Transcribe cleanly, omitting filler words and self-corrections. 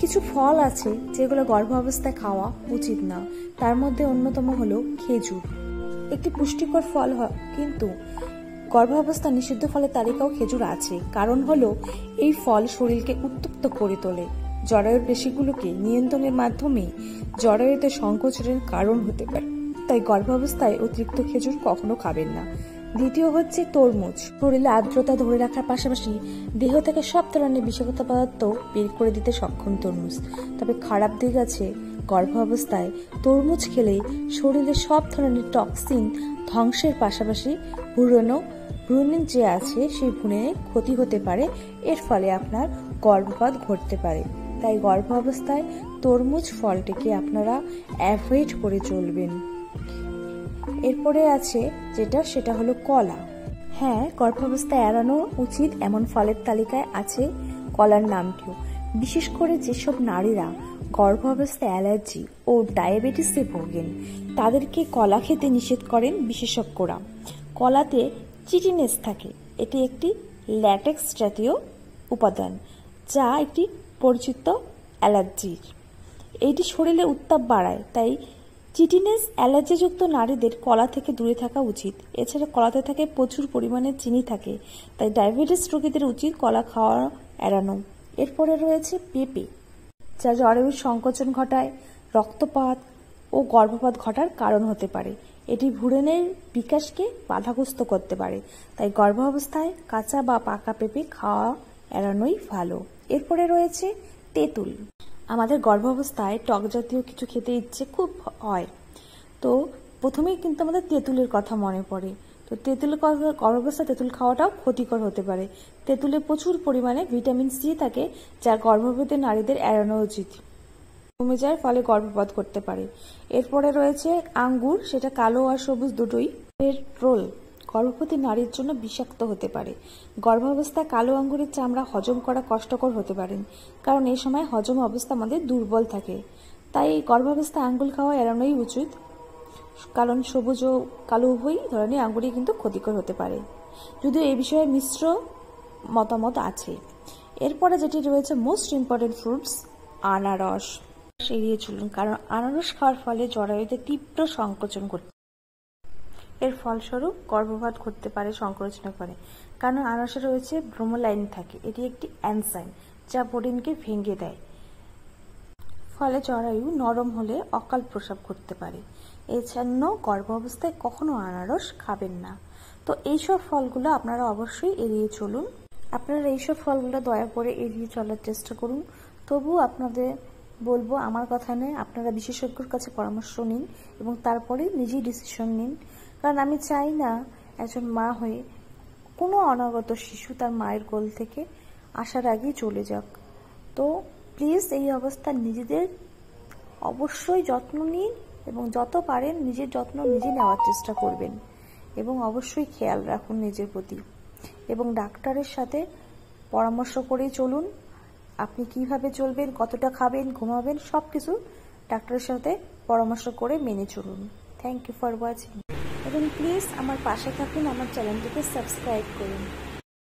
কিছু ফল আছে যেগুলো গর্ভাবস্থায় খাওয়া উচিত না, তার মধ্যে অন্যতম হলো খেজুর। একটি পুষ্টিকর ফল কিন্তু গর্ভাবস্থা নিষিদ্ধ ফলের তালিকাও খেজুর আছে। কারণ হলো এই ফল শরীরকে উত্তপ্ত করে তোলে, জরায়ুর পেশিগুলোকে নিয়ন্ত্রণের মাধ্যমে জরায়ুতে সংকোচনের কারণ হতে পারে। তাই গর্ভাবস্থায় অতিরিক্ত খেজুর কখনো খাবেন না। দ্বিতীয় হচ্ছে তরমুজ। শরীরে আর্দ্রতা ধরে রাখার পাশাপাশি দেহ থেকে সব ধরনের বিষাক্ত পদার্থ বের করে দিতে সক্ষম তরমুজ। তবে খারাপ দিক আছে, গর্ভাবস্থায় তরমুজ খেলে শরীরে সব ধরনের টক্সিন ধ্বংসের পাশাপাশি ভ্রূণ যে আছে সেই ভ্রূণের ক্ষতি হতে পারে। এর ফলে আপনার গর্ভপাত ঘটতে পারে। তাই গর্ভাবস্থায় তরমুজ ফলটিকে আপনারা অ্যাভয়েড করে চলবেন। এরপরে আছে সেটা হলো কলা। হ্যাঁ, গর্ভাবস্থায় এড়ানো উচিত এমন ফলের তালিকায় আছে কলার নামটিও। বিশেষ করে যেসব নারীরা গর্ভাবস্থায় অ্যালার্জি ও ডায়াবেটিসে ভোগেন তাদেরকে কলা খেতে নিষেধ করেন বিশেষজ্ঞরা। কলাতে চিটিনেস থাকে, এটি একটি ল্যাটেক্স জাতীয় উপাদান যা একটি পরিচিত অ্যালার্জির। এটি শরীরে উত্তাপ বাড়ায়, তাই চিটিনেস অ্যালার্জিযুক্ত নারীদের কলা থেকে দূরে থাকা উচিত। এছাড়া কলাতে থাকে প্রচুর পরিমাণে চিনি থাকে, তাই ডায়াবেটিস রোগীদের উচিত কলা খাওয়া এড়ানো। এরপরে রয়েছে পেঁপে, যা জরায়ুর সংকোচন ঘটায়, রক্তপাত ও গর্ভপাত ঘটার কারণ হতে পারে। এটি ভ্রূণের বিকাশকে বাধাগ্রস্ত করতে পারে, তাই গর্ভাবস্থায় কাঁচা বা পাকা পেঁপে খাওয়া এড়ানোই ভালো। এরপরে রয়েছে তেঁতুল। আমাদের গর্ভাবস্থায় টক জাতীয় কিছু খেতে ইচ্ছে খুব হয়, তো প্রথমেই কিন্তু আমাদের তেঁতুলের কথা মনে পড়ে। তো গর্ভাবস্থায় তেঁতুল খাওয়াটাও ক্ষতিকর হতে পারে। তেঁতুলে প্রচুর পরিমাণে ভিটামিন সি থাকে, যা গর্ভবতী নারীদের এড়ানো উচিত। কমে যায়, ফলে গর্ভপাত করতে পারে। এরপরে রয়েছে আঙ্গুর, সেটা কালো আর সবুজ দুটোই। এর রোল গর্ভবতী নারীর জন্য বিষাক্ত হতে পারে। গর্ভাবস্থায় কালো আঙ্গুরের চামড়া হজম করা কষ্টকর হতে পারে, কারণ এই সময় হজম অবস্থা আমাদের দুর্বল থাকে। তাই গর্ভাবস্থায় আঙ্গুর খাওয়া এড়ানোই উচিত, কারণ সবুজ ও কালো উভয় ধরনের আঙ্গুরই কিন্তু ক্ষতিকর হতে পারে, যদিও এই বিষয়ে মিশ্র মতামত আছে। এরপরে যেটি রয়েছে মোস্ট ইম্পর্টেন্ট ফ্রুটস, আনারস। এড়িয়ে চলুন, কারণ আনারস খাওয়ার ফলে জরায়ুতে তীব্র সংকোচন ঘটে, এর ফলস্বরূপ গর্ভপাত ঘটতে পারে, সংকোচন করে। কারণ আনারসে রয়েছে ব্রোমোলাইন থাকে, এটি একটি এনজাইম যা বোরিনকে ভেঙে দেয়, ফলে জরায়ু নরম হলে অকাল প্রসব ঘটতে পারে। এজন্য গর্ভাবস্থায় কখনো আনারস খাবেন না। তো এইসব ফলগুলো আপনারা অবশ্যই এড়িয়ে চলুন। আপনারা এইসব ফলগুলো দয়া করে এড়িয়ে চলার চেষ্টা করুন। তবু আপনাদের বলবো, আমার কথা নয়, আপনারা বিশেষজ্ঞর কাছে পরামর্শ নিন এবং তারপরে নিজেই ডিসিশন নিন। কারণ আমি চাই না একজন মা হয়ে কোনো অনাগত শিশু তার মায়ের কোল থেকে আসার আগেই চলে যাক। তো প্লিজ এই অবস্থায় নিজেদের অবশ্যই যত্ন নিন এবং যত পারেন নিজের যত্ন নিজে নেওয়ার চেষ্টা করবেন এবং অবশ্যই খেয়াল রাখুন নিজের প্রতি, এবং ডাক্তারের সাথে পরামর্শ করেই চলুন। আপনি কিভাবে চলবেন, কতটা খাবেন, ঘুমাবেন, সবকিছু ডাক্তারের সাথে পরামর্শ করে মেনে চলুন। থ্যাংক ইউ ফর ওয়াচিং এবং প্লিজ আমার পাশে থাকুন, আমার চ্যানেলটিকে সাবস্ক্রাইব করুন।